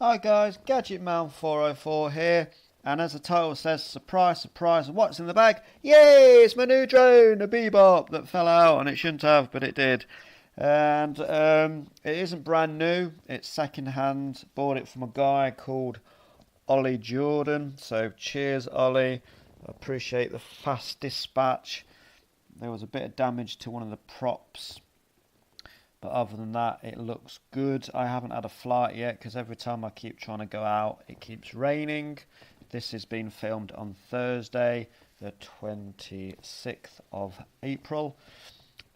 Hi guys, Gadget Man 404 here, and as the title says, surprise, surprise, what's in the bag? Yay, it's my new drone, a Bebop that fell out, and it shouldn't have, but it did. And it isn't brand new, it's second hand. Bought it from a guy called Ollie Jordan, so cheers Ollie, I appreciate the fast dispatch. There was a bit of damage to one of the props, but other than that, it looks good. I haven't had a flight yet because every time I keep trying to go out, it keeps raining. This has been filmed on Thursday, the 26th of April.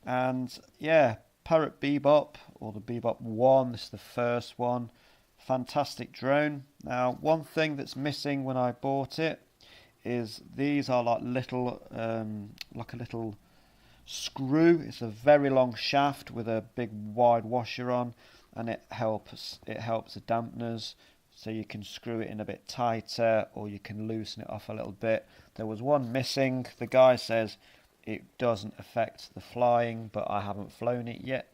And yeah, Parrot Bebop, or the Bebop 1, this is the first one. Fantastic drone. Now, one thing that's missing when I bought it is these are like like a little screw. It's a very long shaft with a big wide washer on, and it helps the dampeners, so you can screw it in a bit tighter or you can loosen it off a little bit. There was one missing. The guy says it doesn't affect the flying, but I haven't flown it yet,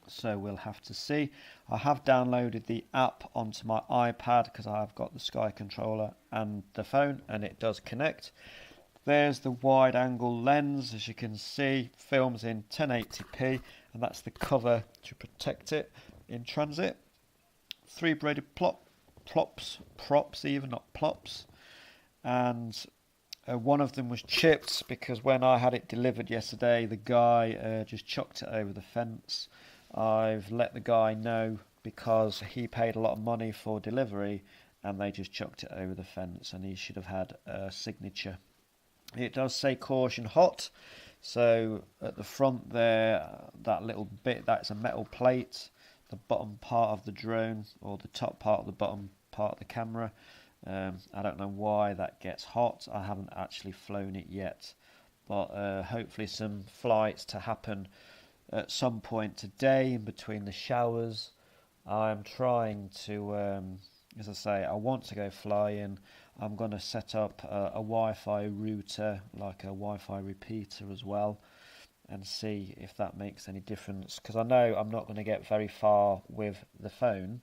so we'll have to see. I have downloaded the app onto my iPad because I've got the Sky controller and the phone, and it does connect. There's the wide angle lens, as you can see, films in 1080p, and that's the cover to protect it in transit. Three braided props even, not plops, and one of them was chipped because when I had it delivered yesterday, the guy just chucked it over the fence. I've let the guy know because he paid a lot of money for delivery, and they just chucked it over the fence, and he should have had a signature. It does say caution hot, so at the front there, that little bit, that's a metal plate. The bottom part of the drone, or the top part of the bottom part of the camera, I don't know why that gets hot. I haven't actually flown it yet, but hopefully some flights to happen at some point today in between the showers. I'm trying to, as I say, I want to go flying. I'm going to set up a Wi-Fi router, like a Wi-Fi repeater as well, and see if that makes any difference. Because I know I'm not going to get very far with the phone,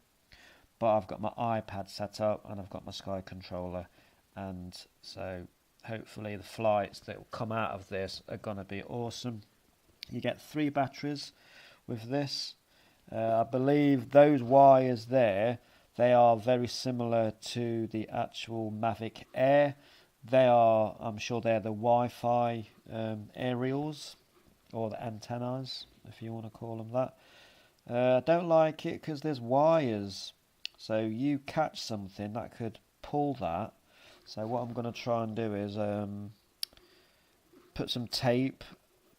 but I've got my iPad set up and I've got my Sky controller, and so hopefully the flights that will come out of this are going to be awesome. You get 3 batteries with this. I believe those wires there, they are very similar to the actual Mavic Air. They are, I'm sure they're the Wi-Fi aerials, or the antennas, if you want to call them that. I don't like it because there's wires, so you catch something that could pull that. So what I'm going to try and do is put some tape,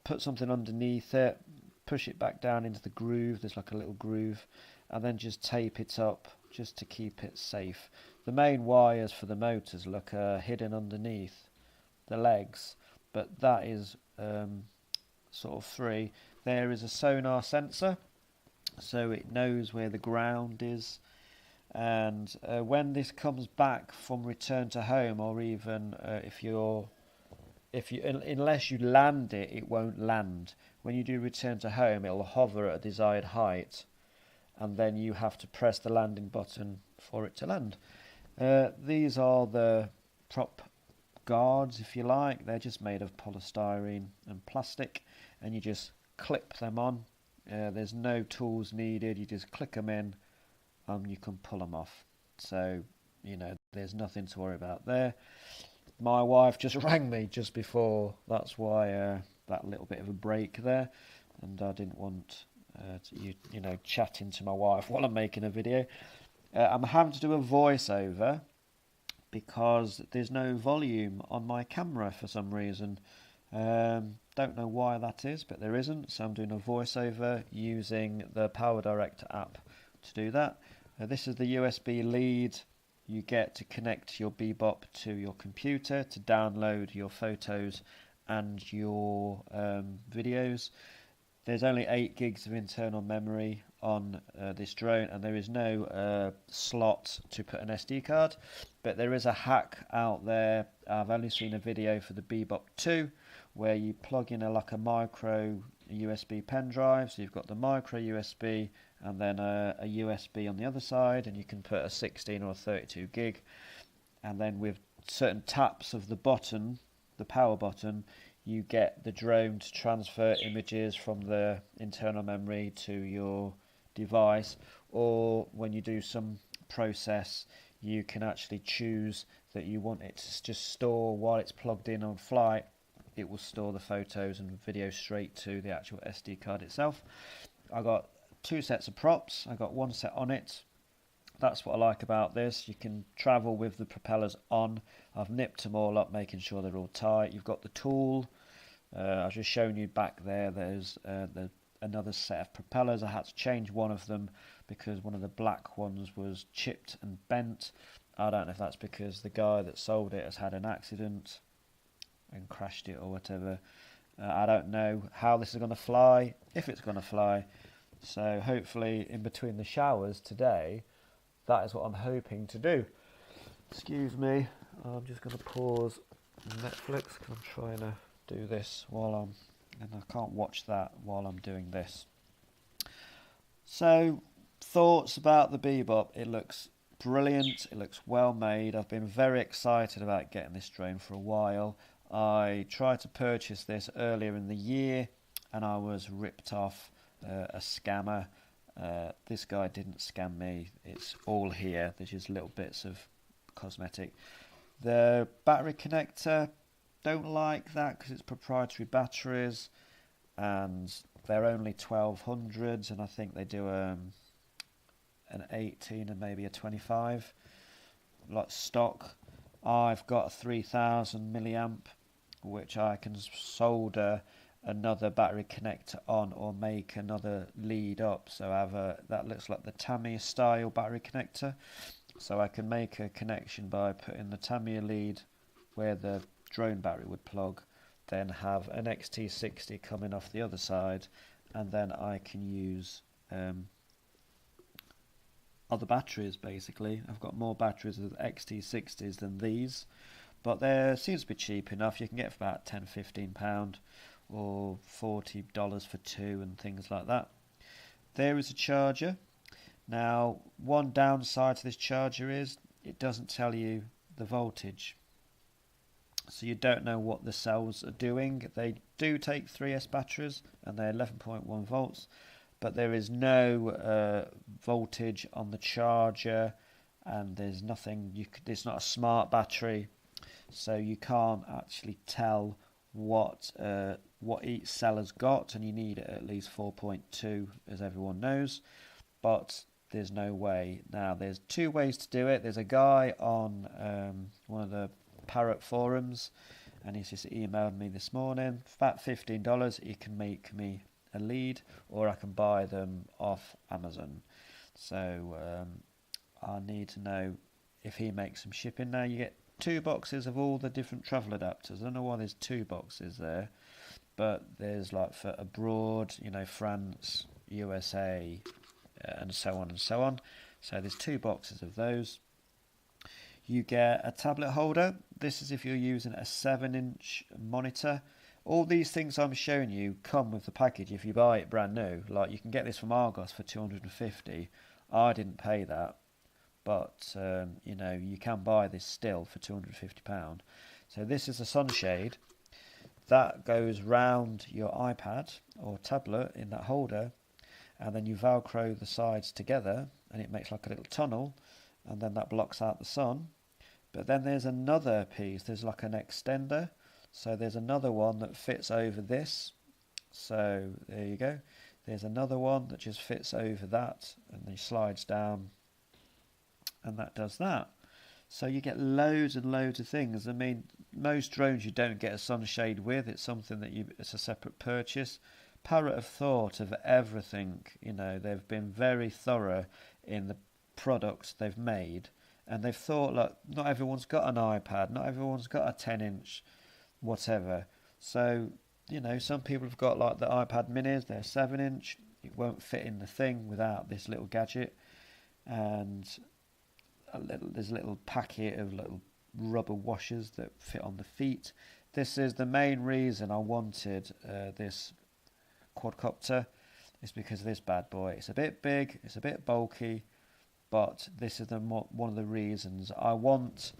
put something underneath it, push it back down into the groove. There's like a little groove, and then just tape it up just to keep it safe. The main wires for the motors look hidden underneath the legs, but that is sort of free. There is a sonar sensor, so it knows where the ground is, and when this comes back from return to home, or even if you unless you land it, it won't land. When you do return to home, it'll hover at a desired height, and then you have to press the landing button for it to land. These are the prop guards, if you like. They're just made of polystyrene and plastic, and you just clip them on. There's no tools needed. You just click them in, and you can pull them off. So, there's nothing to worry about there. My wife just rang me just before. That's why that little bit of a break there, and I didn't want chatting to my wife while I'm making a video. I'm having to do a voiceover because there's no volume on my camera for some reason. Don't know why that is, but there isn't. So I'm doing a voiceover using the PowerDirect app to do that. This is the USB lead you get to connect your Bebop to your computer to download your photos and your videos. There's only 8 gigs of internal memory on this drone, and there is no slot to put an SD card, but there is a hack out there. I've only seen a video for the Bebop 2 where you plug in like a micro USB pen drive, so you've got the micro USB and then a USB on the other side, and you can put a 16 or 32 gig, and then with certain taps of the button, the power button, you get the drone to transfer images from the internal memory to your device, or when you do some process, you can actually choose that you want it to just store while it's plugged in on flight. It will store the photos and video straight to the actual SD card itself. I got 2 sets of props. I got 1 set on it. That's what I like about this. You can travel with the propellers on. I've nipped them all up, making sure they're all tight. You've got the tool. I've just shown you back there. There's another set of propellers. I had to change one of them because one of the black ones was chipped and bent. I don't know if that's because the guy that sold it has had an accident and crashed it or whatever. I don't know how this is going to fly, if it's going to fly. So hopefully in between the showers today, that is what I'm hoping to do. Excuse me, I'm just going to pause Netflix because I'm trying to do this and I can't watch that while I'm doing this. So, thoughts about the Bebop. It looks brilliant, it looks well made. I've been very excited about getting this drone for a while. I tried to purchase this earlier in the year and I was ripped off. A scammer. This guy didn't scam me. It's all here. There's just little bits of cosmetic. The battery connector, don't like that because it's proprietary batteries and they're only 1200s, and I think they do an 18 and maybe a 25 like stock. I've got a 3000 milliamp which I can solder another battery connector on or make another lead up, so I have that looks like the Tamiya style battery connector, so I can make a connection by putting the Tamiya lead where the drone battery would plug, then have an XT60 coming off the other side, and then I can use other batteries. Basically I've got more batteries with XT60s than these, but they seems to be cheap enough. You can get for about £10–15 or $40 for 2 and things like that. There is a charger. Now, one downside to this charger is it doesn't tell you the voltage, so you don't know what the cells are doing. They do take 3S batteries and they're 11.1 volts, but there is no voltage on the charger, and there's nothing. It's not a smart battery, so you can't actually tell what each cell has got, and you need at least 4.2, as everyone knows, but there's no way. Now there's 2 ways to do it. There's a guy on one of the Parrot forums, and he's just emailed me this morning for about $15 he can make me a lead, or I can buy them off Amazon. So I need to know if he makes some shipping. Now you get 2 boxes of all the different travel adapters. I don't know why there's 2 boxes there, but there's like for abroad, you know, France, USA, and so on and so on. So there's 2 boxes of those. You get a tablet holder. This is if you're using a 7-inch monitor. All these things I'm showing you come with the package if you buy it brand new. Like you can get this from Argos for $250. I didn't pay that, but you know, you can buy this still for £250. So this is a sunshade that goes round your iPad or tablet in that holder, and then you velcro the sides together and it makes like a little tunnel, and then that blocks out the sun. But then there's another piece, there's like an extender, so there's another one that fits over this. So there you go, there's another one that just fits over that, and then slides down, and that does that. So you get loads and loads of things. I mean, most drones you don't get a sunshade with. It's something that it's a separate purchase. Parrot have thought of everything. You know, they've been very thorough in the products they've made, and they've thought, look, not everyone's got an iPad, not everyone's got a 10-inch whatever. So, you know, some people have got like the iPad minis, they're 7-inch. It won't fit in the thing without this little gadget, and there's a little packet of little rubber washers that fit on the feet. This is the main reason I wanted this quadcopter. It's because of this bad boy. It's a bit big, it's a bit bulky, but this is one of the reasons I want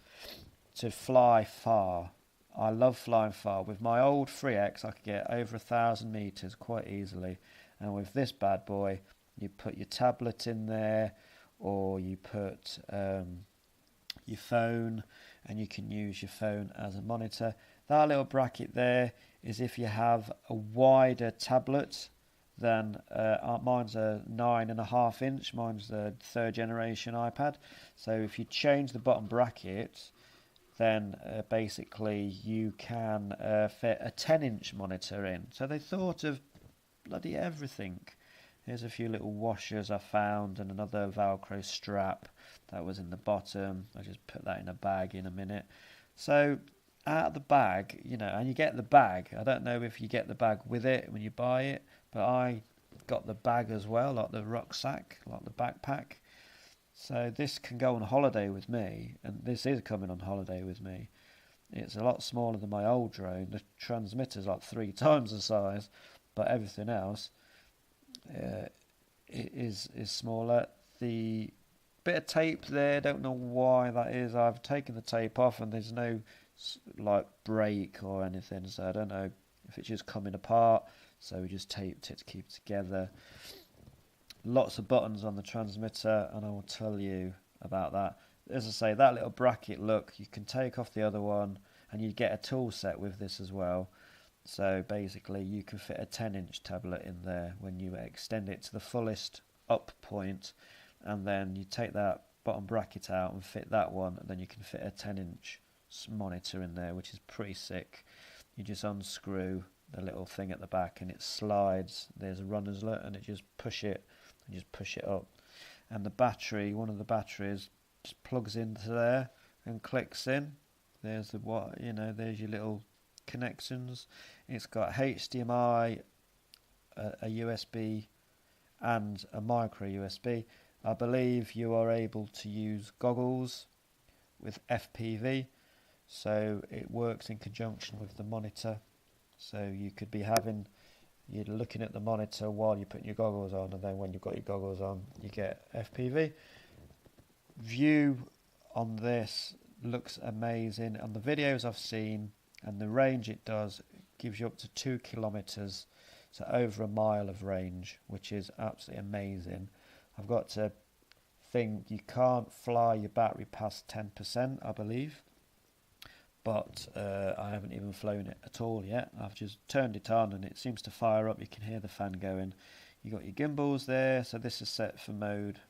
to fly far. I love flying far. With my old 3X, I could get over 1,000 meters quite easily, and with this bad boy, you put your tablet in there, or you put your phone, and you can use your phone as a monitor. That little bracket there is if you have a wider tablet than mine's a 9.5 inch. Mine's the 3rd generation iPad. So if you change the bottom bracket, then basically you can fit a 10-inch monitor in. So they thought of bloody everything. Here's a few little washers I found, and another Velcro strap that was in the bottom. I just put that in a bag in a minute. So out of the bag, you know, and you get the bag. I don't know if you get the bag with it when you buy it, but I got the bag as well, like the rucksack, like the backpack. So this can go on holiday with me, and this is coming on holiday with me. It's a lot smaller than my old drone. The transmitter's like 3 times the size, but everything else is smaller. The bit of tape there, don't know why that is. I've taken the tape off, and there's no like break or anything, so I don't know if it's just coming apart. So we just taped it to keep it together. Lots of buttons on the transmitter, and I will tell you about that. As I say, that little bracket, look, you can take off the other one, and you get a tool set with this as well. So basically you can fit a 10-inch tablet in there when you extend it to the fullest up point, and then you take that bottom bracket out and fit that one, and then you can fit a 10-inch monitor in there, which is pretty sick. You just unscrew the little thing at the back and it slides. There's a runner's nut, and it just push it up. And the battery, one of the batteries, just plugs into there and clicks in. There's there's your little connections. It's got HDMI, a USB, and a micro USB. I believe you are able to use goggles with FPV, so it works in conjunction with the monitor. So you could be you're looking at the monitor while you're putting your goggles on, and then when you've got your goggles on, you get FPV. View on this looks amazing. On the videos I've seen, and the range it does, gives you up to 2 kilometers, so over a mile of range, which is absolutely amazing. I've got to think you can't fly your battery past 10%, I believe, but I haven't even flown it at all yet. I've just turned it on and it seems to fire up. You can hear the fan going. You got your gimbals there, so this is set for mode,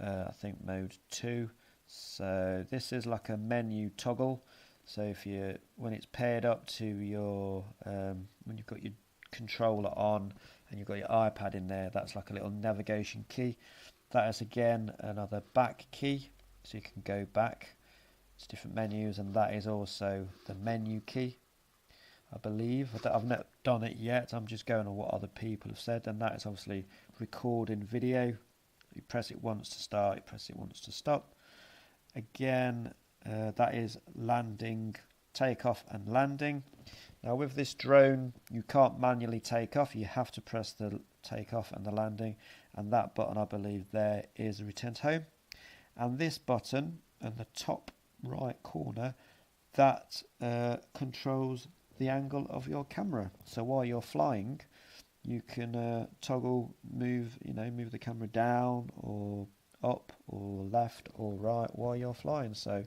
I think mode 2. So this is like a menu toggle. So when it's paired up to your when you've got your controller on and you've got your iPad in there, that's like a little navigation key. That is again another back key, so you can go back to different menus, and that is also the menu key, I believe. I've not done it yet, I'm just going on what other people have said, and that is obviously recording video. You press it once to start, you press it once to stop. Again, that is landing, takeoff and landing. Now with this drone, you can't manually take off, you have to press the takeoff and the landing, and that button, I believe, there is return to home. And this button in the top right corner, that controls the angle of your camera. So while you're flying, you can toggle, move the camera down or up or left or right while you're flying. So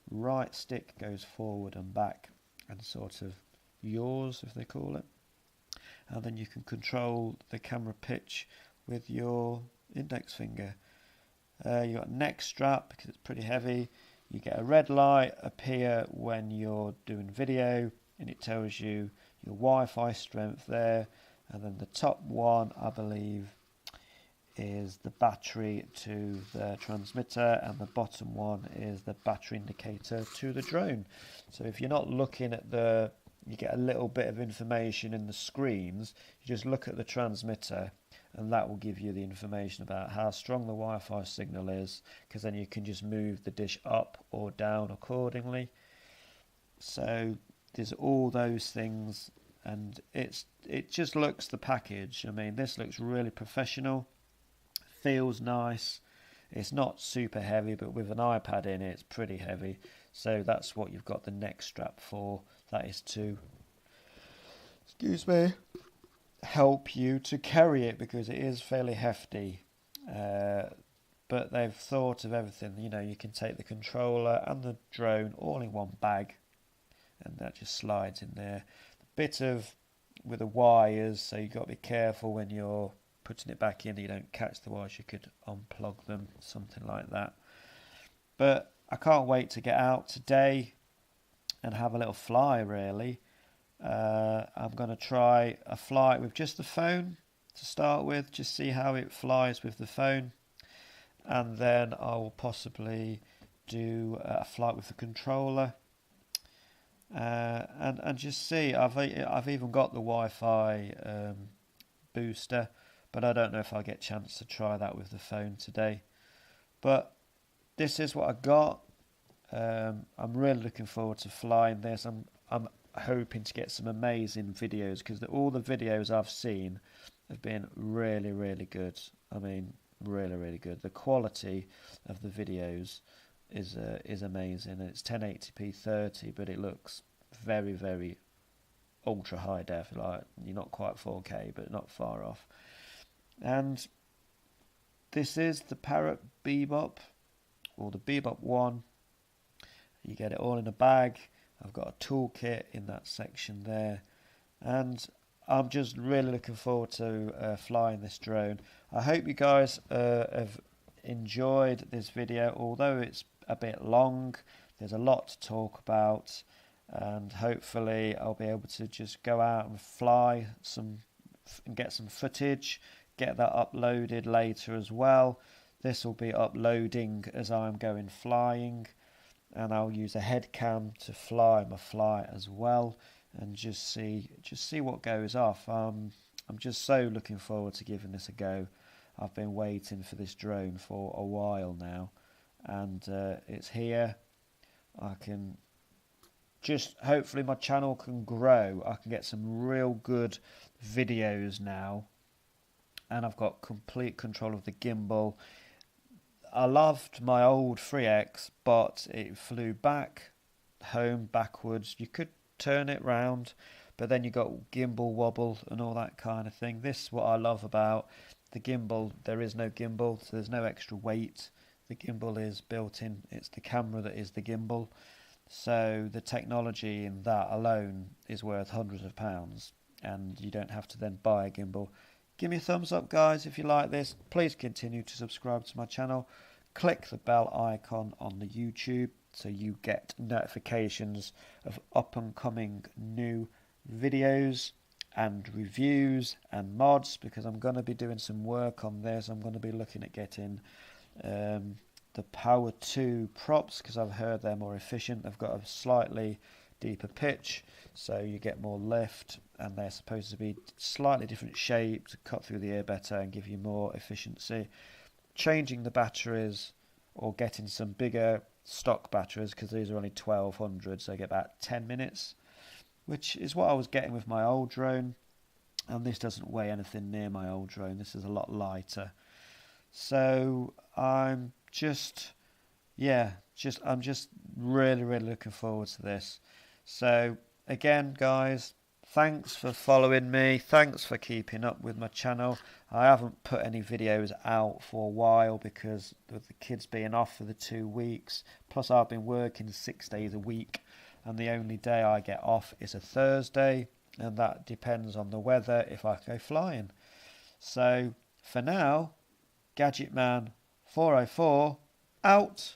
right stick goes forward and back and sort of yaws, if they call it, and then you can control the camera pitch with your index finger. You got a neck strap because it's pretty heavy. You get a red light appear when you're doing video, and it tells you your Wi-Fi strength there. And then the top one, I believe, is the battery to the transmitter, and the bottom one is the battery indicator to the drone. So if you're not looking at you get a little bit of information in the screens, you just look at the transmitter, and that will give you the information about how strong the Wi-Fi signal is, because then you can just move the dish up or down accordingly. So there's all those things and it just looks the package. I mean, this looks really professional, feels nice. It's not super heavy, but with an iPad in it, it's pretty heavy. So that's what you've got the neck strap for. That is to, excuse me, help you to carry it, because it is fairly hefty. But they've thought of everything. You know, you can take the controller and the drone all in one bag, and that just slides in there. A bit of with the wires, so you've got to be careful when you're putting it back in, you don't catch the wires. You could unplug them, something like that. But I can't wait to get out today and have a little fly, really. I'm going to try a flight with just the phone to start with, just see how it flies with the phone, and then I will possibly do a flight with the controller, and just see. I've even got the Wi-Fi booster, but I don't know if I'll get a chance to try that with the phone today. But this is what I got. I'm really looking forward to flying this. I'm hoping to get some amazing videos, because all the videos I've seen have been really, really good. I mean, really, really good. The quality of the videos is amazing. It's 1080p 30, but it looks very, very ultra high def. Like, you're not quite 4K, but not far off. And this is the Parrot Bebop, or the Bebop 1. You get it all in a bag. I've got a toolkit in that section there, and I'm just really looking forward to flying this drone. I hope you guys have enjoyed this video, although it's a bit long. There's a lot to talk about, and hopefully I'll be able to just go out and fly some and get some footage, get that uploaded later as well. This will be uploading as I'm going flying, and I'll use a head cam to fly my flight as well, and just see what goes off. I'm just so looking forward to giving this a go. I've been waiting for this drone for a while now, and it's here. I can just, hopefully my channel can grow. I can get some real good videos now, and I've got complete control of the gimbal. I loved my old 3X, but it flew back home backwards. You could turn it round, but then you got gimbal wobble and all that kind of thing. This is what I love about the gimbal. There is no gimbal, so there's no extra weight. The gimbal is built in. It's the camera that is the gimbal. So the technology in that alone is worth hundreds of pounds, and you don't have to then buy a gimbal. Give me a thumbs up, guys, if you like this. Please continue to subscribe to my channel. Click the bell icon on the YouTube so you get notifications of up and coming new videos and reviews and mods, because I'm going to be doing some work on this. I'm going to be looking at getting the Power 2 props, because I've heard they're more efficient. They've got a slightly deeper pitch, so you get more lift, and they're supposed to be slightly different shape to cut through the air better and give you more efficiency. Changing the batteries, or getting some bigger stock batteries, because these are only 1200, so I get about 10 minutes, which is what I was getting with my old drone, and this doesn't weigh anything near my old drone. This is a lot lighter. So I'm just really, really looking forward to this. So again, guys, thanks for following me. Thanks for keeping up with my channel. I haven't put any videos out for a while because with the kids being off for the 2 weeks. Plus I've been working 6 days a week, and the only day I get off is a Thursday, and that depends on the weather if I go flying. So for now, Gadget Man 404 out.